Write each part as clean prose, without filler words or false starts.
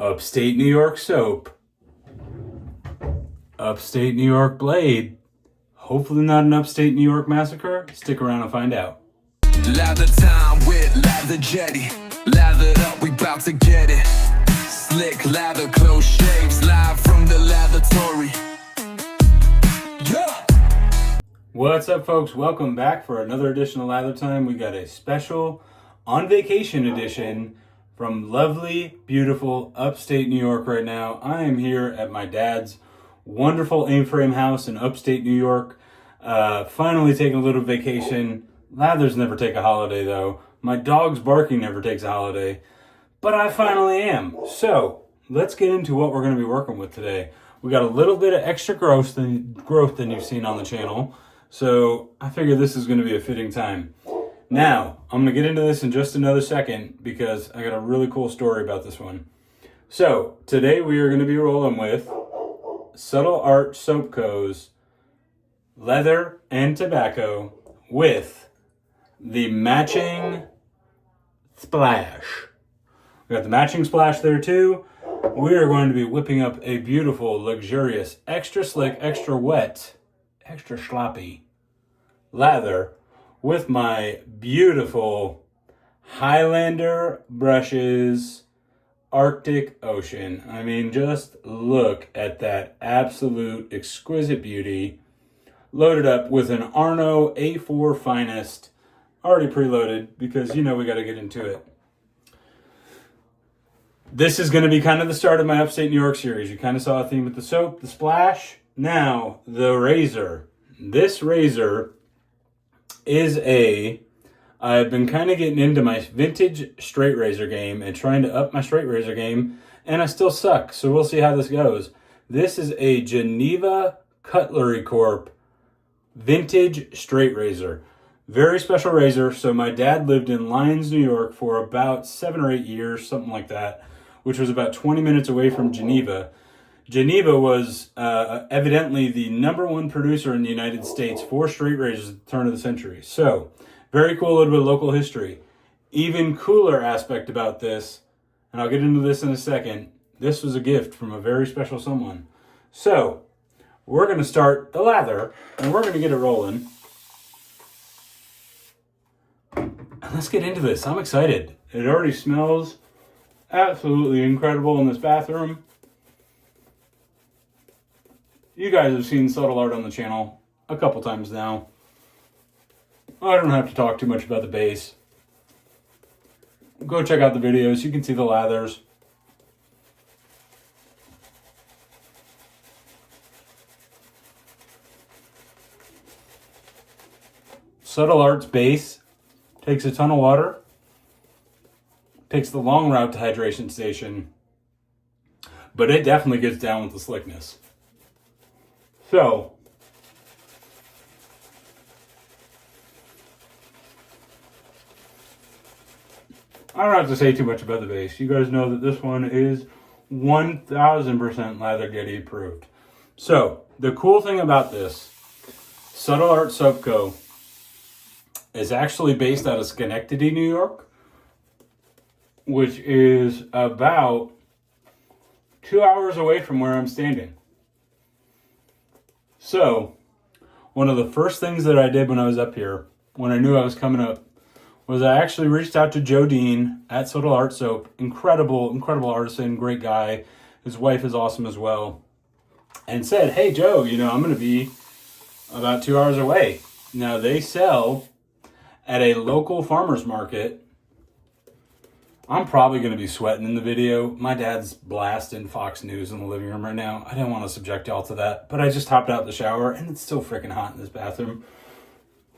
Upstate New York soap. Upstate New York blade. Hopefully not an upstate New York massacre. Stick around and find out. Lather time with Lather Jetty. Lathered up, we bout to get it. Slick lather, close shaves, live from the lavatory. Yeah. What's up, folks? Welcome back for another edition of Lather Time. We got a special on vacation edition from lovely, beautiful upstate New York right now. I am here at my dad's wonderful A-frame house in upstate New York. Finally taking a little vacation. Lathers never take a holiday though. My dog's barking never takes a holiday. But I finally am. So let's get into what we're going to be working with today. We got a little bit of extra growth than you've seen on the channel. So I figure this is going to be a fitting time. Now, I'm going to get into this in just another second because I got a really cool story about this one. So today we are going to be rolling with Subtle Art Soap Co's Leather and Tobacco with the matching splash. We got the matching splash there too. We are going to be whipping up a beautiful, luxurious, extra slick, extra wet, extra sloppy lather with my beautiful Highlander brushes Arctic Ocean. I mean, just look at that absolute exquisite beauty. Loaded up with an Arno A4 Finest, already preloaded because you know we got to get into it. This is going to be kind of the start of my Upstate New York series. You kind of saw a theme with the soap, the splash. Now, the razor. This razor is I've been kind of getting into my vintage straight razor game and trying to up my straight razor game, and I still suck, so we'll see how this goes. This is a Geneva Cutlery Corp vintage straight razor. Very special razor. So my dad lived in Lyons, New York for about 7 or 8 years, something like that, which was about 20 minutes away from Geneva. Geneva was evidently the #1 producer in the United States for straight razors at the turn of the century. So, very cool, a little bit of local history. Even cooler aspect about this, and I'll get into this in a second, this was a gift from a very special someone. So, we're going to start the lather, and we're going to get it rolling. And let's get into this. I'm excited. It already smells absolutely incredible in this bathroom. You guys have seen Subtle Art on the channel a couple times now. I don't have to talk too much about the base. Go check out the videos. You can see the lathers. Subtle Art's base takes a ton of water, takes the long route to hydration station, but it definitely gets down with the slickness. So, I don't have to say too much about the base. You guys know that this one is 1000% Lather Getty approved. So, the cool thing about this, Subtle Art Soap Co. is actually based out of Schenectady, New York, which is about 2 hours away from where I'm standing. So, one of the first things that I did when I was up here, when I knew I was coming up, was I actually reached out to Joe Dean at Subtle Art Soap. Incredible artisan, great guy. His wife is awesome as well. And said, hey Joe, I'm going to be about 2 hours away. Now they sell at a local farmer's market. I'm probably going to be sweating in the video. My dad's blasting Fox News in the living room right now. I didn't want to subject y'all to that, but I just hopped out the shower and it's still freaking hot in this bathroom.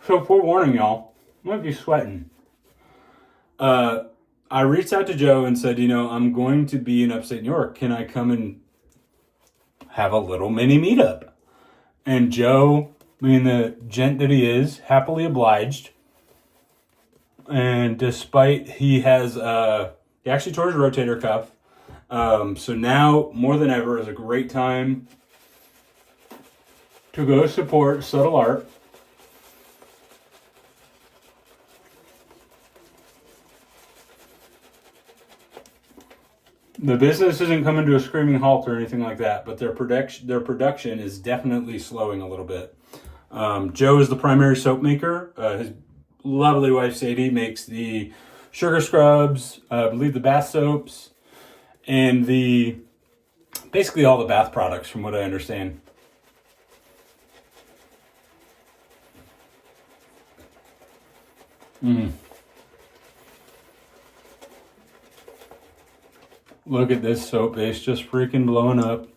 So forewarning y'all, I might be sweating. I reached out to Joe and said, I'm going to be in upstate New York. Can I come and have a little mini meetup? And Joe, being the gent that he is, happily obliged. And despite he actually tore his rotator cuff. So now more than ever is a great time to go support Subtle Art. The business isn't coming to a screaming halt or anything like that, but their production is definitely slowing a little bit. Joe is the primary soap maker. His lovely wife Sadie makes the sugar scrubs, I believe the bath soaps, and basically all the bath products from what I understand. Look at this soap base just freaking blowing up.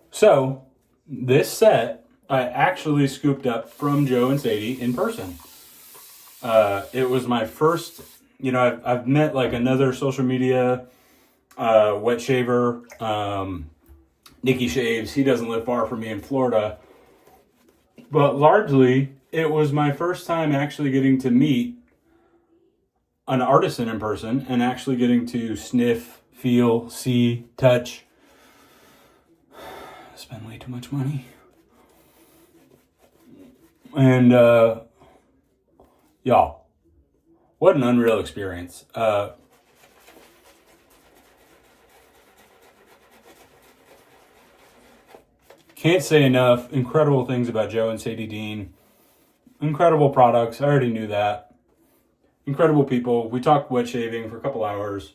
So, this set I actually scooped up from Joe and Sadie in person. It was my first, I've met like another social media wet shaver. Nikki shaves. He doesn't live far from me in Florida. But largely, it was my first time actually getting to meet an artisan in person and actually getting to sniff, feel, see, touch. Spend way too much money. And, y'all, what an unreal experience. Can't say enough incredible things about Joe and Sadie Dean. Incredible products. I already knew that. Incredible people. We talked wet shaving for a couple hours.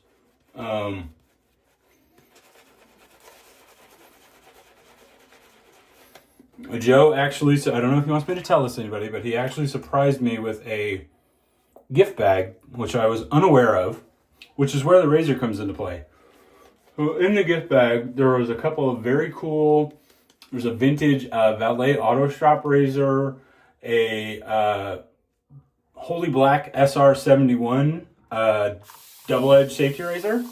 Joe actually, I don't know if he wants me to tell this to anybody, but he actually surprised me with a gift bag, which I was unaware of, which is where the razor comes into play. So in the gift bag, there was a couple of very cool, there's a vintage Valet Auto Shop razor, a Holy Black SR71 double-edged safety razor,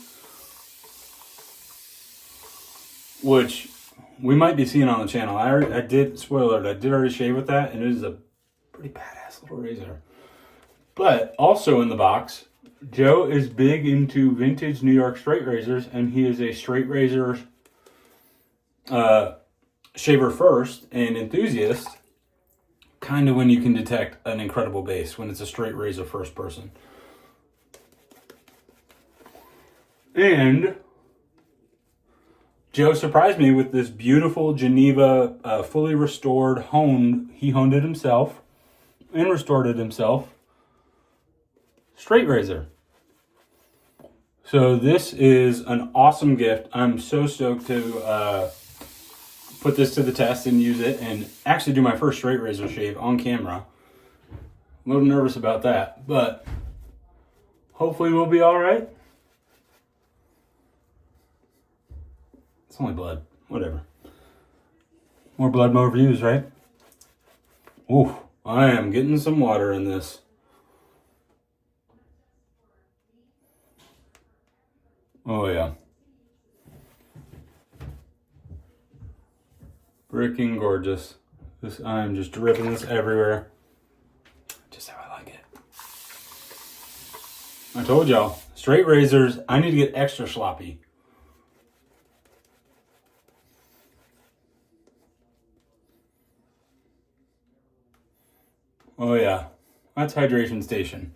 which we might be seeing on the channel. I did, spoiler alert, I did already shave with that, and it is a pretty badass little razor. But also in the box, Joe is big into vintage New York straight razors, and he is a straight razor shaver first and enthusiast. Kind of when you can detect an incredible base, when it's a straight razor first person. And Joe surprised me with this beautiful Geneva, fully restored, he honed it himself and restored it himself, straight razor. So this is an awesome gift. I'm so stoked to put this to the test and use it and actually do my first straight razor shave on camera. A little nervous about that, but hopefully we'll be all right. It's only blood, whatever. More blood, more views, right? Ooh, I am getting some water in this. Oh yeah. Freaking gorgeous. I'm just dripping this everywhere. Just how I like it. I told y'all, straight razors, I need to get extra sloppy. Oh yeah, that's hydration station.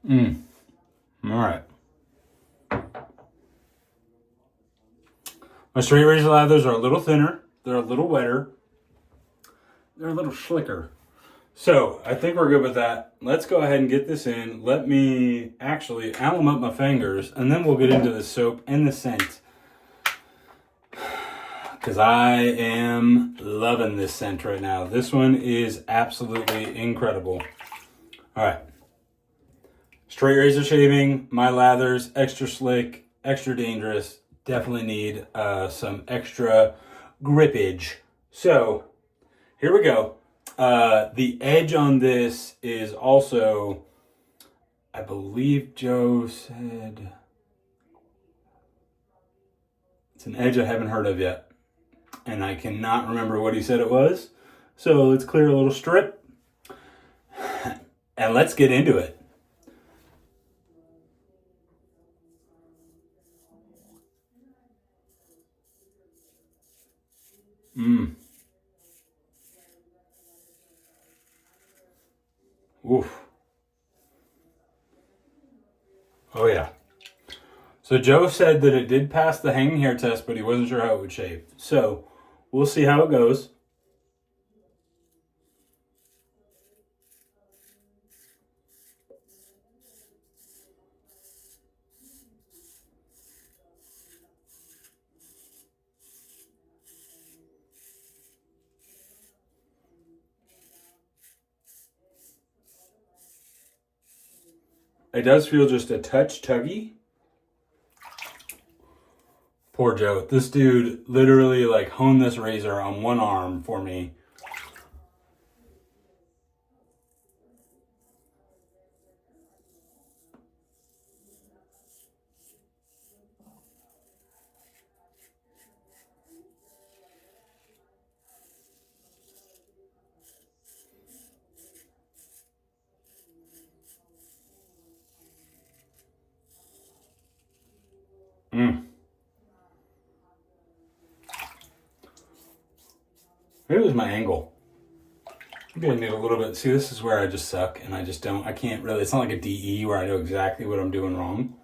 All right. My straight razor lathers are a little thinner. They're a little wetter. They're a little slicker. So I think we're good with that. Let's go ahead and get this in. Let me actually alum up my fingers, and then we'll get into the soap and the scent. Because I am loving this scent right now. This one is absolutely incredible. All right. Straight razor shaving, my lathers, extra slick, extra dangerous. Definitely need some extra grippage. So here we go. The edge on this is also, I believe Joe said, it's an edge I haven't heard of yet. And I cannot remember what he said it was. So let's clear a little strip. And let's get into it. Mmm. Oof. Oh yeah. So Joe said that it did pass the hanging hair test, but he wasn't sure how it would shave. So we'll see how it goes. It does feel just a touch tuggy. Poor Joe. This dude literally like honed this razor on one arm for me. Mm. Maybe it was my angle. Maybe I need a little bit. See, this is where I just suck and I can't really, it's not like a DE where I know exactly what I'm doing wrong.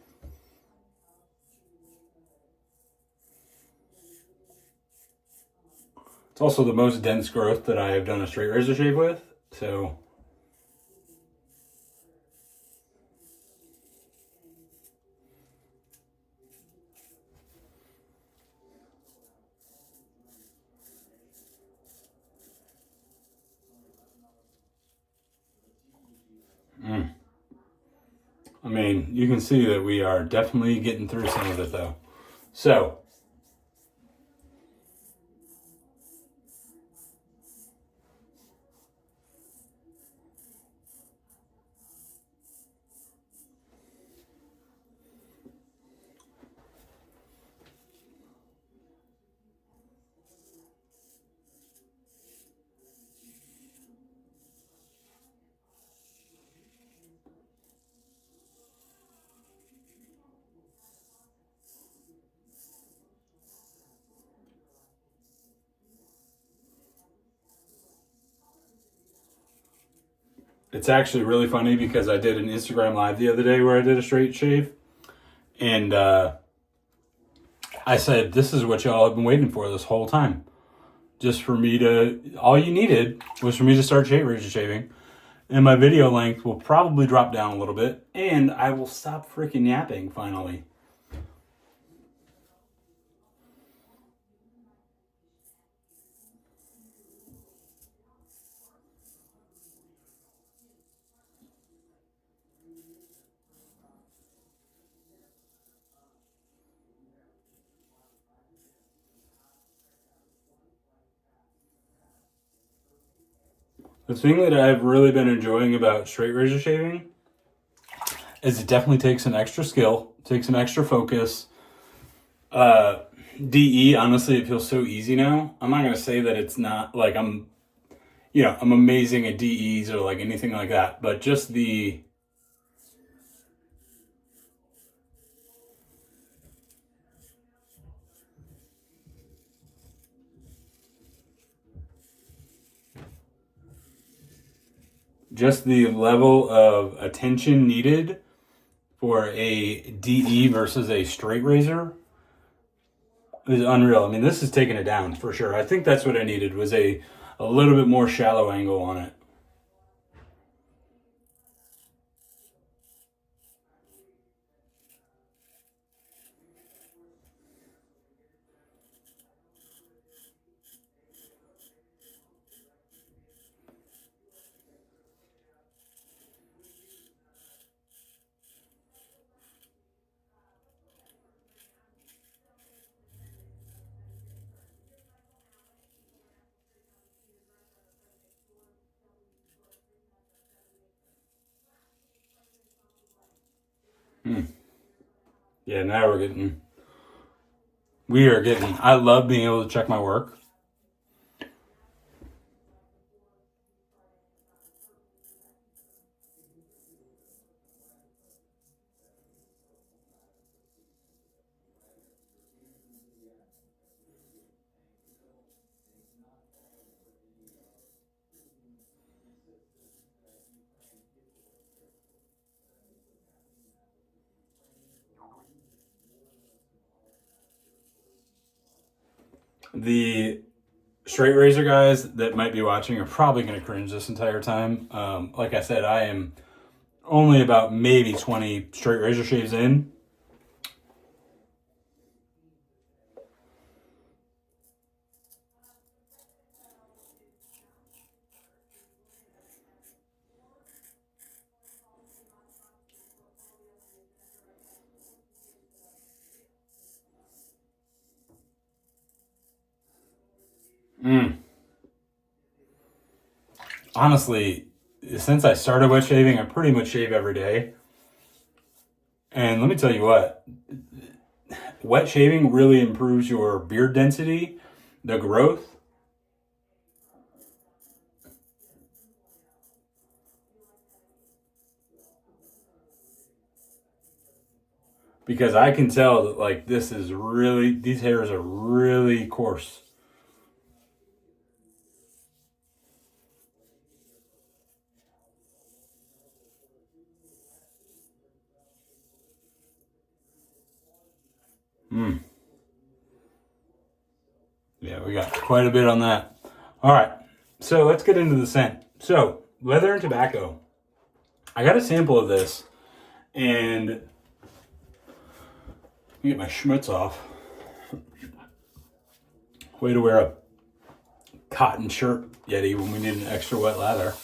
It's also the most dense growth that I have done a straight razor shave with, so. I mean, you can see that we are definitely getting through some of it though. So. It's actually really funny because I did an Instagram live the other day where I did a straight shave. And I said, this is what y'all have been waiting for this whole time. Just for me to, all you needed was for me to start razor shaving. And my video length will probably drop down a little bit. And I will stop freaking yapping finally. The thing that I've really been enjoying about straight razor shaving is it definitely takes an extra skill, takes an extra focus. DE, honestly, it feels so easy now. I'm not going to say that it's not like I'm amazing at DEs or like anything like that, but just the level of attention needed for a DE versus a straight razor is unreal. I mean, this is taking it down for sure. I think that's what I needed was a little bit more shallow angle on it. Yeah, now I love being able to check my work. The straight razor guys that might be watching are probably going to cringe this entire time. Like I said, I am only about maybe 20 straight razor shaves in. Honestly, since I started wet shaving, I pretty much shave every day. And let me tell you what, wet shaving really improves your beard density, the growth. Because I can tell that like this is really, these hairs are really coarse. Yeah, we got quite a bit on that. All right, so let's get into the scent. So, leather and tobacco. I got a sample of this, and let me get my schmutz off. Way to wear a cotton shirt, Yeti, when we need an extra wet lather.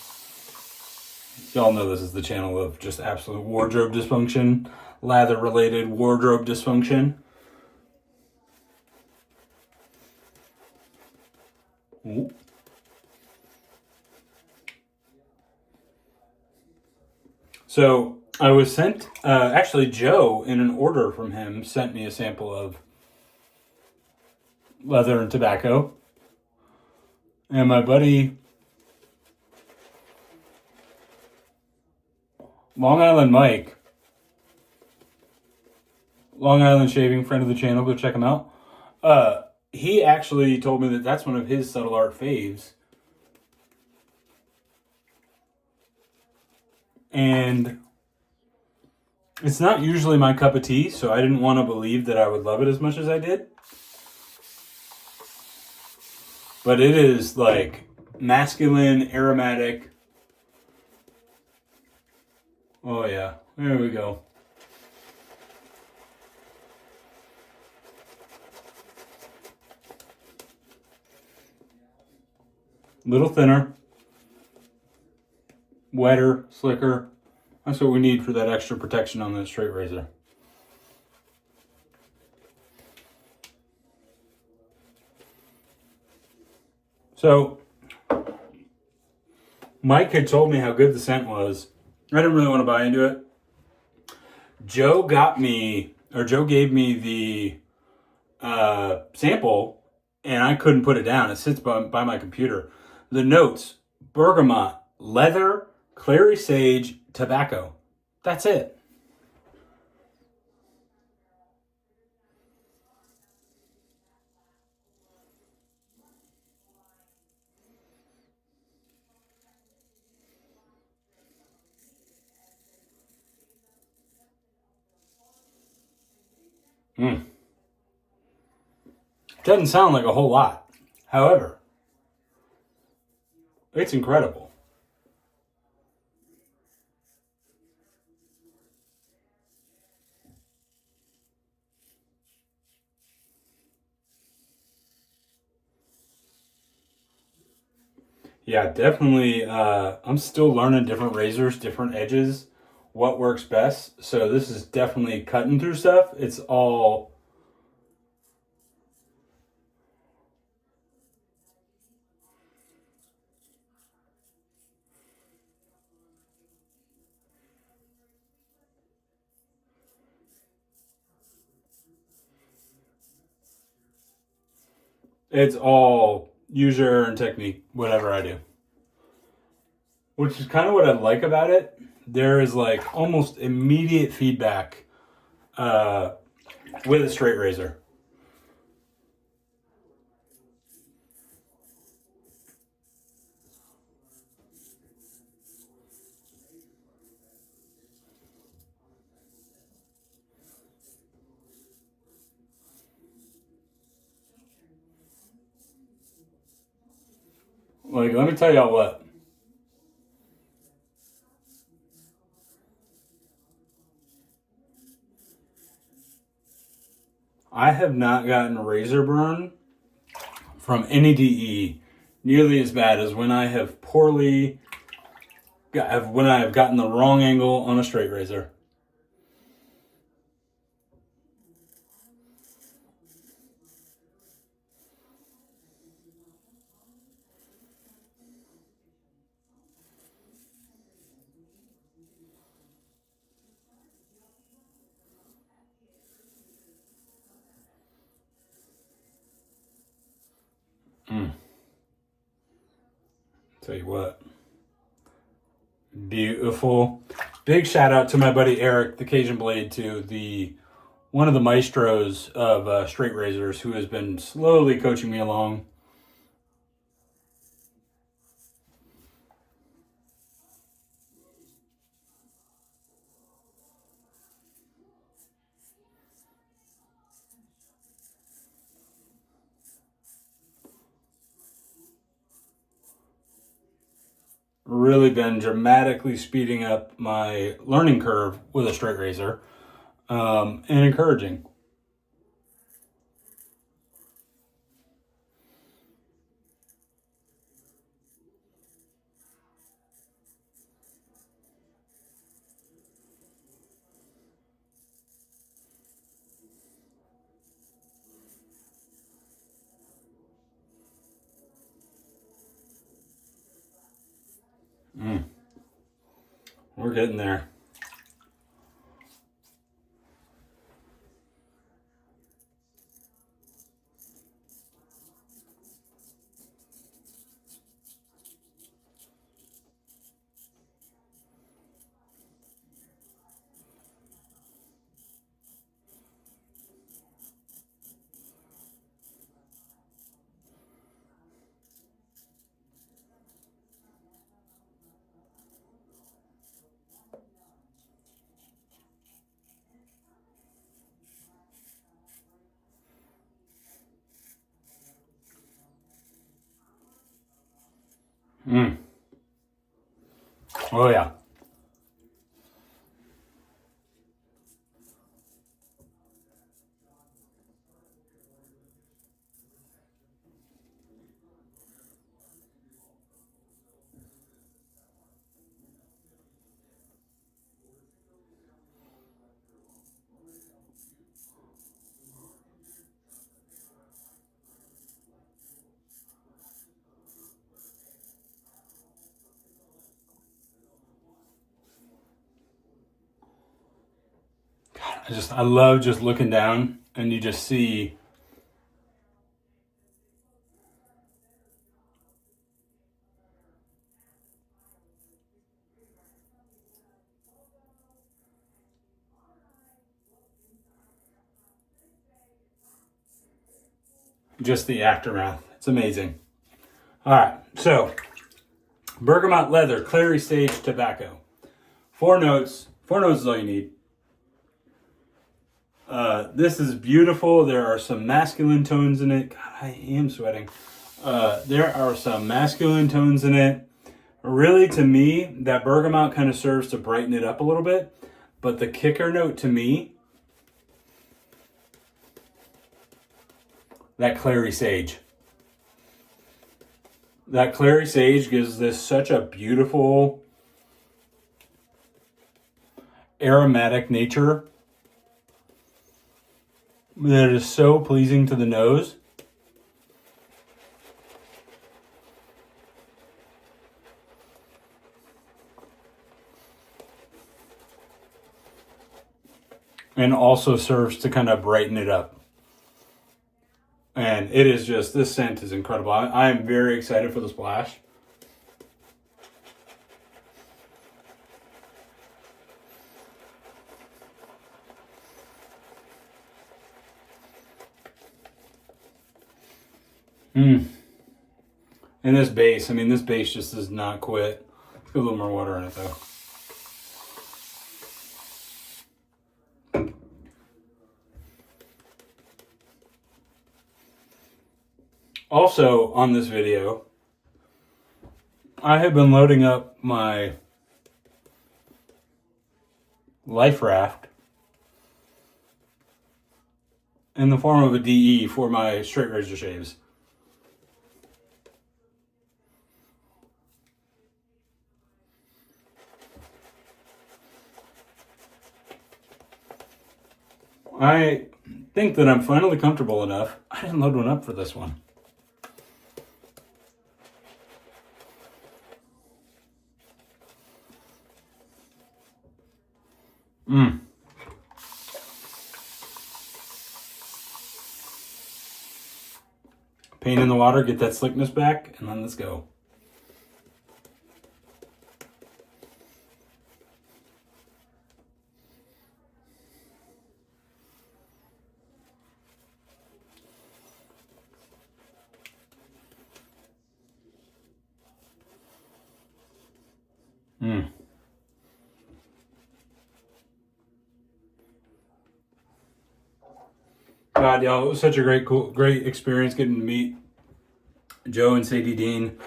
Y'all know this is the channel of just absolute wardrobe dysfunction, lather-related wardrobe dysfunction. Ooh. So I was sent, actually Joe, in an order from him, sent me a sample of leather and tobacco. And my buddy, Long Island Mike, Long Island Shaving, friend of the channel, go check him out. He actually told me that that's one of his subtle art faves. And it's not usually my cup of tea, so I didn't want to believe that I would love it as much as I did. But it is like masculine, aromatic. Oh yeah, there we go. Little thinner, wetter, slicker. That's what we need for that extra protection on the straight razor. So, Mike had told me how good the scent was. I didn't really want to buy into it. Joe gave me the sample, and I couldn't put it down. It sits by my computer. The notes: bergamot, leather, clary sage, tobacco. That's it. Doesn't sound like a whole lot. However, it's incredible. Yeah, definitely. I'm still learning different razors, different edges, what works best. So this is definitely cutting through stuff. It's all... It's all user and technique, whatever I do. Which is kind of what I like about it. There is like almost immediate feedback with a straight razor. Like, let me tell y'all what. I have not gotten razor burn from any DE nearly as bad as when I have gotten the wrong angle on a straight razor. Tell you what. Beautiful. Big shout out to my buddy Eric, the Cajun Blade, one of the maestros of straight razors, who has been slowly coaching me along. Really been dramatically speeding up my learning curve with a straight razor, and encouraging. We're getting there. Oh yeah. I love just looking down and you just see just the aftermath. It's amazing. All right, so bergamot leather, clary sage tobacco. 4 notes. 4 notes is all you need. This is beautiful. There are some masculine tones in it. God, I am sweating. There are some masculine tones in it. Really, to me, that bergamot kind of serves to brighten it up a little bit. But the kicker note to me, that clary sage. That clary sage gives this such a beautiful aromatic nature that is so pleasing to the nose. And also serves to kind of brighten it up. And it is just, this scent is incredible. I am very excited for the splash. And this base, this base just does not quit. Let's get a little more water in it though. Also on this video, I have been loading up my life raft in the form of a DE for my straight razor shaves. I think that I'm finally comfortable enough. I didn't load one up for this one. Paint in the water, get that slickness back, and then let's go. God, y'all, it was such a great experience getting to meet Joe and Sadie Dean.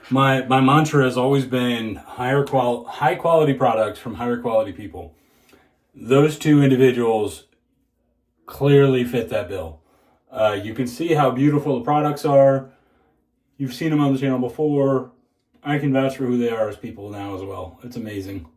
My mantra has always been high quality products from higher quality people. Those two individuals clearly fit that bill. You can see how beautiful the products are. You've seen them on the channel before. I can vouch for who they are as people now as well. It's amazing.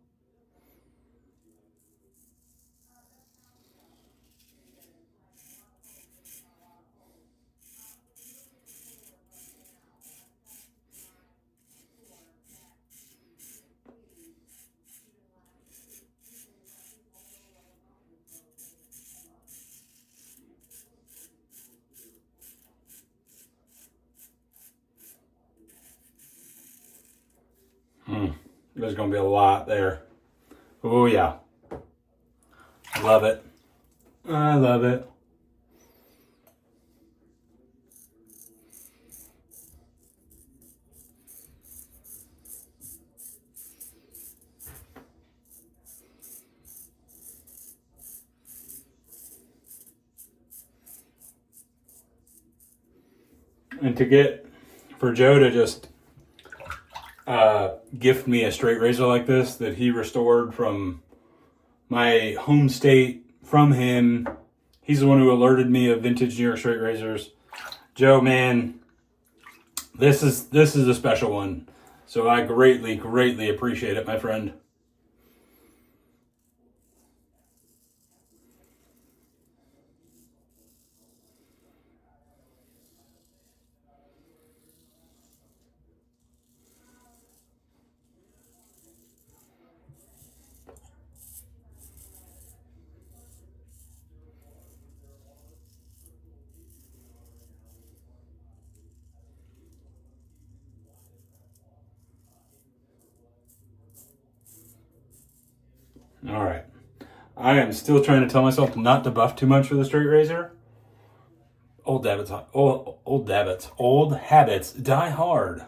There's going to be a lot there. Oh, yeah. Love it. I love it. And for Joe to just gift me a straight razor like this that he restored from my home state from him. He's the one who alerted me of vintage New York straight razors. Joe, man, this is a special one. So I greatly appreciate it, my friend. All right. I am still trying to tell myself not to buff too much for the straight razor. Old habits die hard.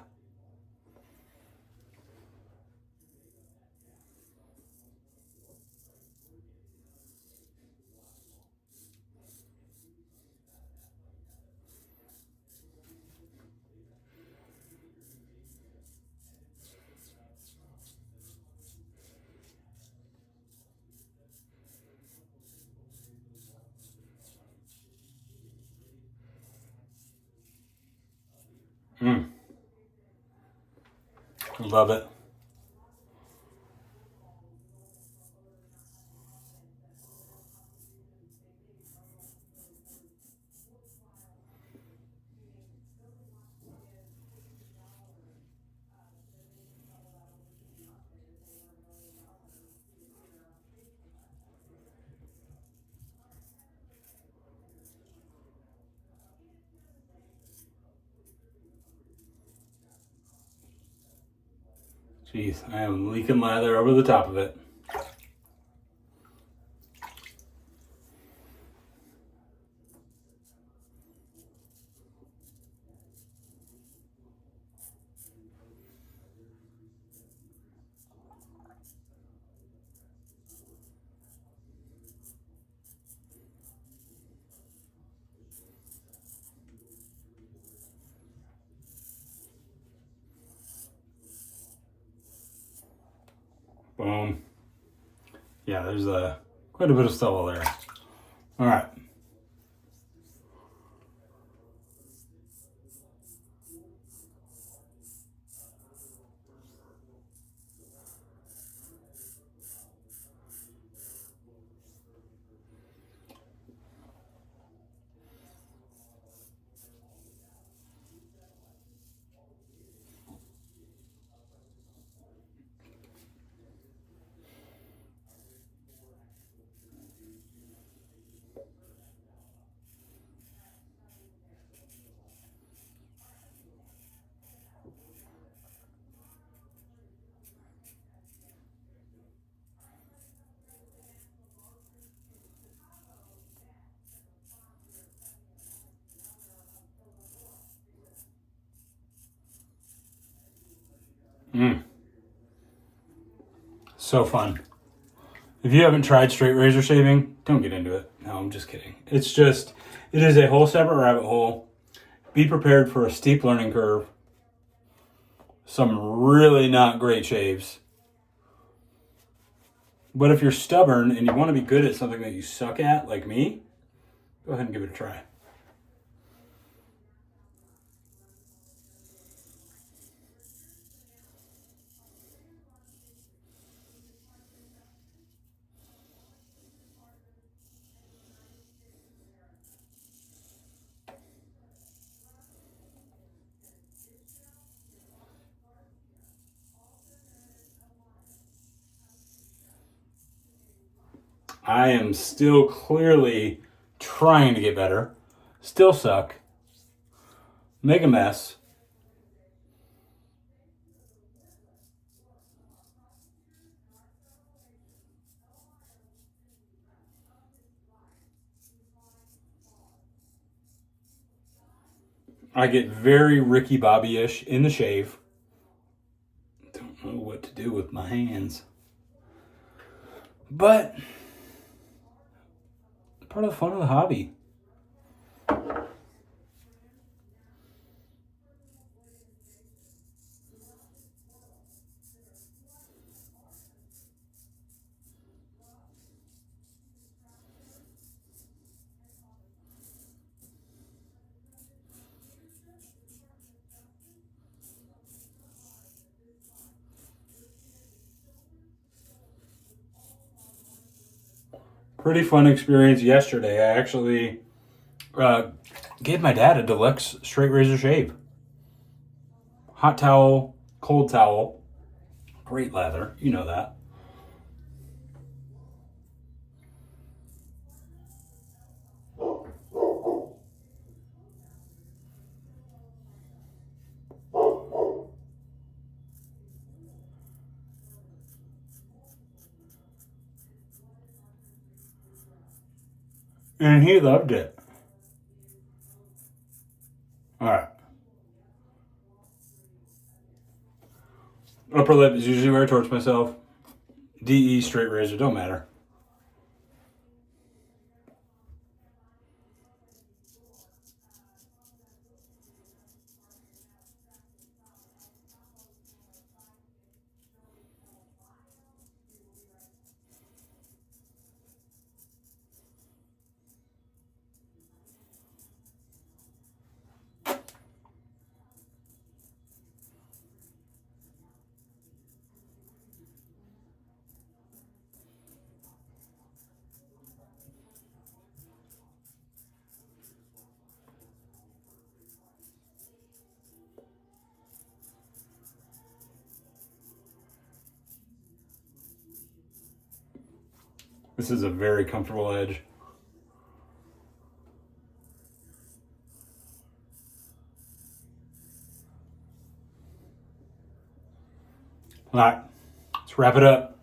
Love it. Jeez, I am leaking lather over the top of it. Boom. Yeah, there's quite a bit of stubble there. All right. So fun. If you haven't tried straight razor shaving, don't get into it. No, I'm just kidding. It is a whole separate rabbit hole. Be prepared for a steep learning curve. Some really not great shaves. But if you're stubborn and you want to be good at something that you suck at, like me, go ahead and give it a try. I am still clearly trying to get better. Still suck. Make a mess. I get very Ricky Bobby-ish in the shave. Don't know what to do with my hands. But part of the fun of the hobby. Pretty fun experience yesterday. I actually gave my dad a deluxe straight razor shave. Hot towel, cold towel, great lather, you know that. And he loved it. All right. Upper lip is usually where I torch myself. DE, straight razor, don't matter. This is a very comfortable edge. All right, let's wrap it up.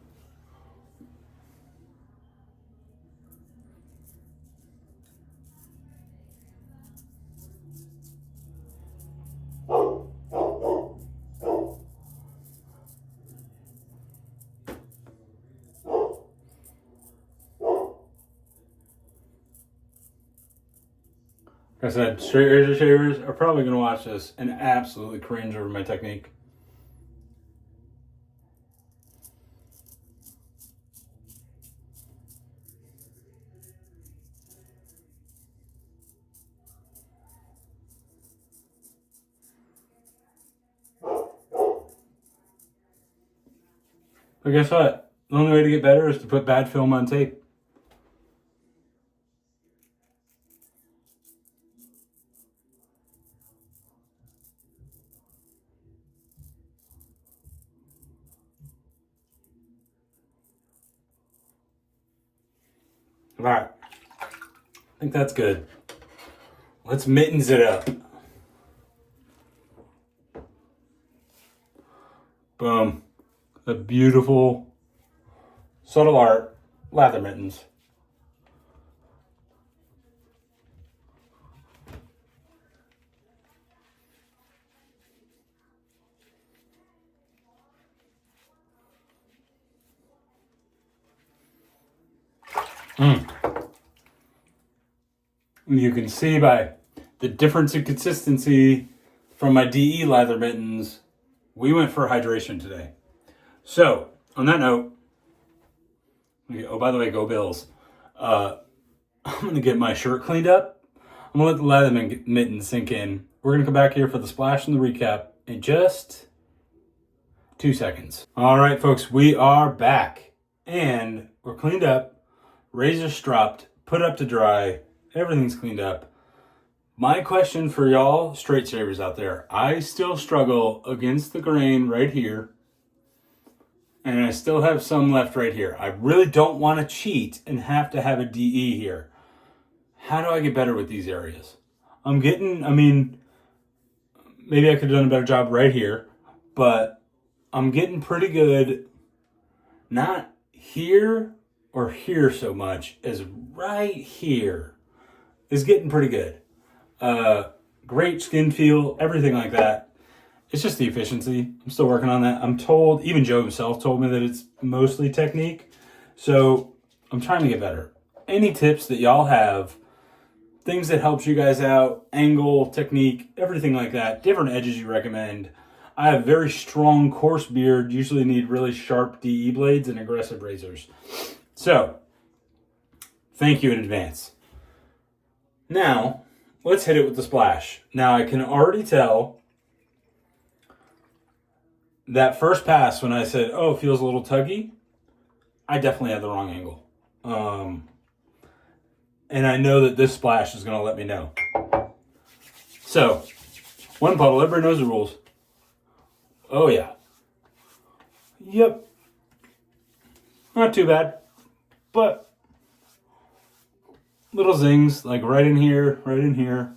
Like I said, straight razor shavers are probably going to watch this and absolutely cringe over my technique. But guess what? The only way to get better is to put bad film on tape. All right, I think that's good. Let's mittens it up. Boom. The beautiful, subtle art lather mittens. You can see by the difference in consistency from my DE lather mittens, we went for hydration today. So, on that note, oh, by the way, go Bills. I'm going to get my shirt cleaned up. I'm going to let the lather mittens sink in. We're going to come back here for the splash and the recap in just 2 seconds. All right, folks, we are back. And we're cleaned up, razor stropped, put up to dry. Everything's cleaned up. My question for y'all straight shavers out there, I still struggle against the grain right here. And I still have some left right here. I really don't want to cheat and have to have a DE here. How do I get better with these areas? Maybe I could have done a better job right here, but I'm getting pretty good. Not here or here so much as right here is getting pretty good. Great skin feel, everything like that. It's just the efficiency. I'm still working on that. I'm told, even Joe himself told me that it's mostly technique. So I'm trying to get better. Any tips that y'all have, things that helps you guys out, angle, technique, everything like that, different edges you recommend. I have very strong, coarse beard, usually need really sharp DE blades and aggressive razors. So, thank you in advance. Now, let's hit it with the splash. Now, I can already tell that first pass when I said, oh, it feels a little tuggy, I definitely had the wrong angle. And I know that this splash is going to let me know. So, one puddle, everybody knows the rules. Oh, yeah. Yep. Not too bad. But little zings, like right in here, right in here.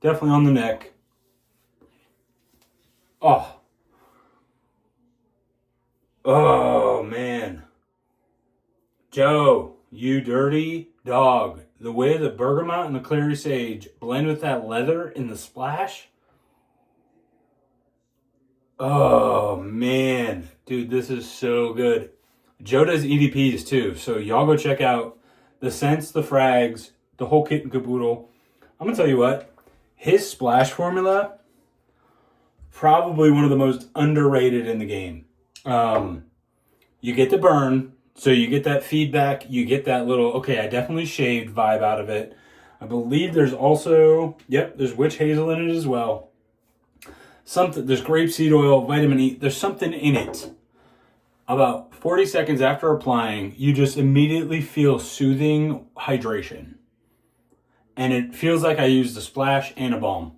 Definitely on the neck. Oh. Oh, man. Joe, you dirty dog. The way the bergamot and the clary sage blend with that leather in the splash. Oh, man. Dude, this is so good. Joe does EDPs too, so y'all go check out the scents, the frags, the whole kit and caboodle. I'm going to tell you what. His splash formula, probably one of the most underrated in the game. You get the burn, so you get that feedback. You get that little, okay, I definitely shaved vibe out of it. I believe there's also, there's witch hazel in it as well. There's grapeseed oil, vitamin E. There's something in it. About 40 seconds after applying, you just immediately feel soothing hydration. And it feels like I used a splash and a balm.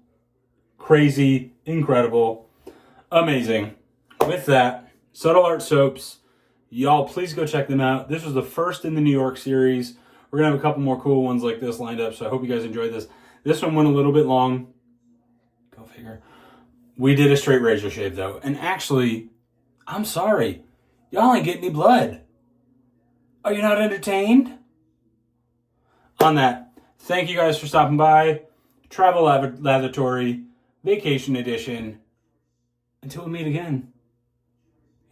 Crazy, incredible, amazing. With that, Subtle Art Soaps. Y'all, please go check them out. This was the first in the New York series. We're going to have a couple more cool ones like this lined up, so I hope you guys enjoyed this. This one went a little bit long. Go figure. We did a straight razor shave, though. And actually, I'm sorry. Y'all ain't getting any blood. Are you not entertained? On that, thank you guys for stopping by. Travel Lavatory, Vacation Edition. Until we meet again,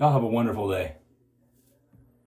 y'all have a wonderful day.